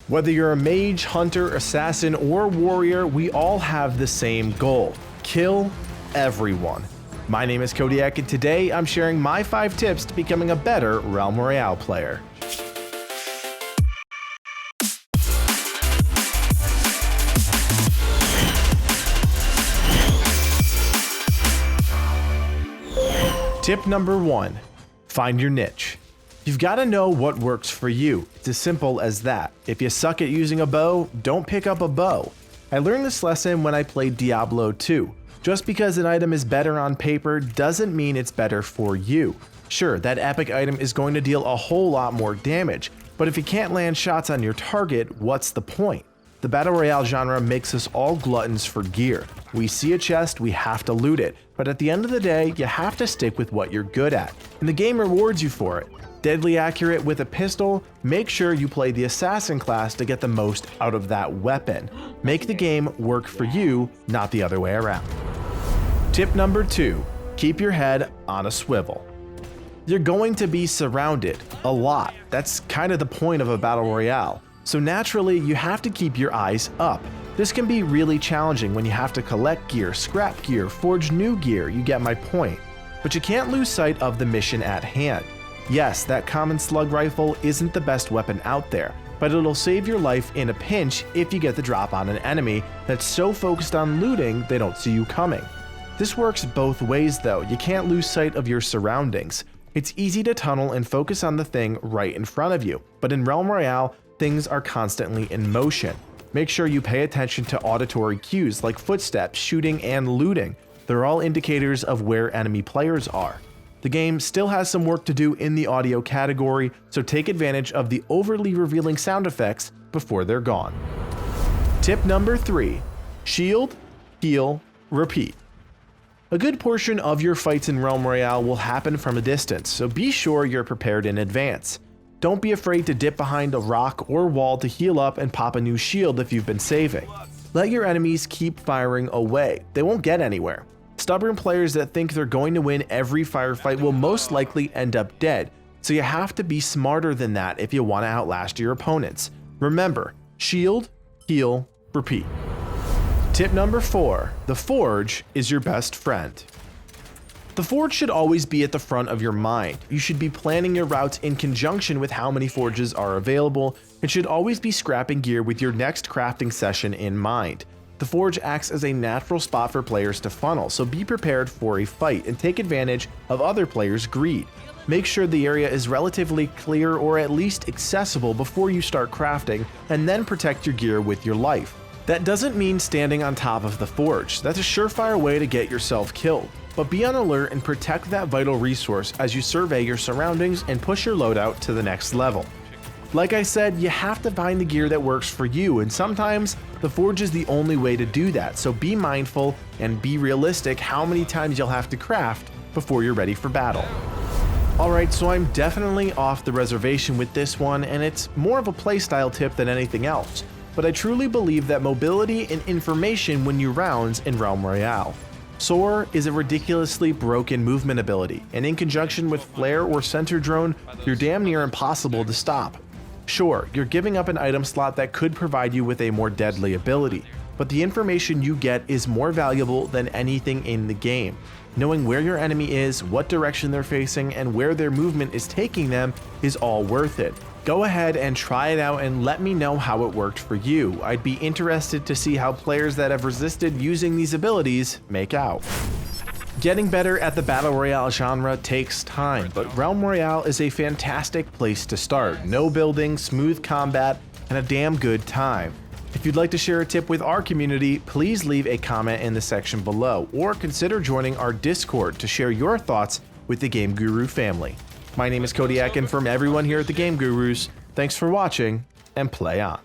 Whether you're a mage, hunter, assassin, or warrior, we all have the same goal: kill everyone. My name is Codiak, and today I'm sharing my 5 tips to becoming a better Realm Royale player. Tip number 1, find your niche. You've got to know what works for you. It's as simple as that. If you suck at using a bow, don't pick up a bow. I learned this lesson when I played Diablo 2. Just because an item is better on paper doesn't mean it's better for you. Sure, that epic item is going to deal a whole lot more damage, but if you can't land shots on your target, what's the point? The Battle Royale genre makes us all gluttons for gear. We see a chest, we have to loot it, but at the end of the day, you have to stick with what you're good at, and the game rewards you for it. Deadly accurate with a pistol, make sure you play the assassin class to get the most out of that weapon. Make the game work for you, not the other way around. Tip number 2, keep your head on a swivel. You're going to be surrounded a lot. That's kind of the point of a battle royale. So naturally, you have to keep your eyes up. This can be really challenging when you have to collect gear, scrap gear, forge new gear, you get my point. But you can't lose sight of the mission at hand. Yes, that common slug rifle isn't the best weapon out there, but it'll save your life in a pinch if you get the drop on an enemy that's so focused on looting they don't see you coming. This works both ways though, you can't lose sight of your surroundings. It's easy to tunnel and focus on the thing right in front of you, but in Realm Royale, things are constantly in motion. Make sure you pay attention to auditory cues like footsteps, shooting, and looting. They're all indicators of where enemy players are. The game still has some work to do in the audio category, so take advantage of the overly revealing sound effects before they're gone. Tip number 3, shield, heal, repeat. A good portion of your fights in Realm Royale will happen from a distance, so be sure you're prepared in advance. Don't be afraid to dip behind a rock or wall to heal up and pop a new shield if you've been saving. Let your enemies keep firing away, they won't get anywhere. Stubborn players that think they're going to win every firefight will most likely end up dead, so you have to be smarter than that if you want to outlast your opponents. Remember, shield, heal, repeat. Tip number 4, the forge is your best friend. The forge should always be at the front of your mind. You should be planning your routes in conjunction with how many forges are available, and should always be scrapping gear with your next crafting session in mind. The forge acts as a natural spot for players to funnel, so be prepared for a fight and take advantage of other players' greed. Make sure the area is relatively clear or at least accessible before you start crafting, and then protect your gear with your life. That doesn't mean standing on top of the forge. That's a surefire way to get yourself killed. But be on alert and protect that vital resource as you survey your surroundings and push your loadout to the next level. Like I said, you have to find the gear that works for you, and sometimes the forge is the only way to do that, so be mindful and be realistic how many times you'll have to craft before you're ready for battle. Alright, so I'm definitely off the reservation with this one, and it's more of a playstyle tip than anything else, but I truly believe that mobility and information win you rounds in Realm Royale. Soar is a ridiculously broken movement ability, and in conjunction with Flare or Center Drone, you're damn near impossible to stop. Sure, you're giving up an item slot that could provide you with a more deadly ability, but the information you get is more valuable than anything in the game. Knowing where your enemy is, what direction they're facing, and where their movement is taking them is all worth it. Go ahead and try it out and let me know how it worked for you. I'd be interested to see how players that have resisted using these abilities make out. Getting better at the Battle Royale genre takes time, but Realm Royale is a fantastic place to start. No building, smooth combat, and a damn good time. If you'd like to share a tip with our community, please leave a comment in the section below, or consider joining our Discord to share your thoughts with the Game Guru family. My name is Codiak, and from everyone here at the Game Gurus, thanks for watching, and play on.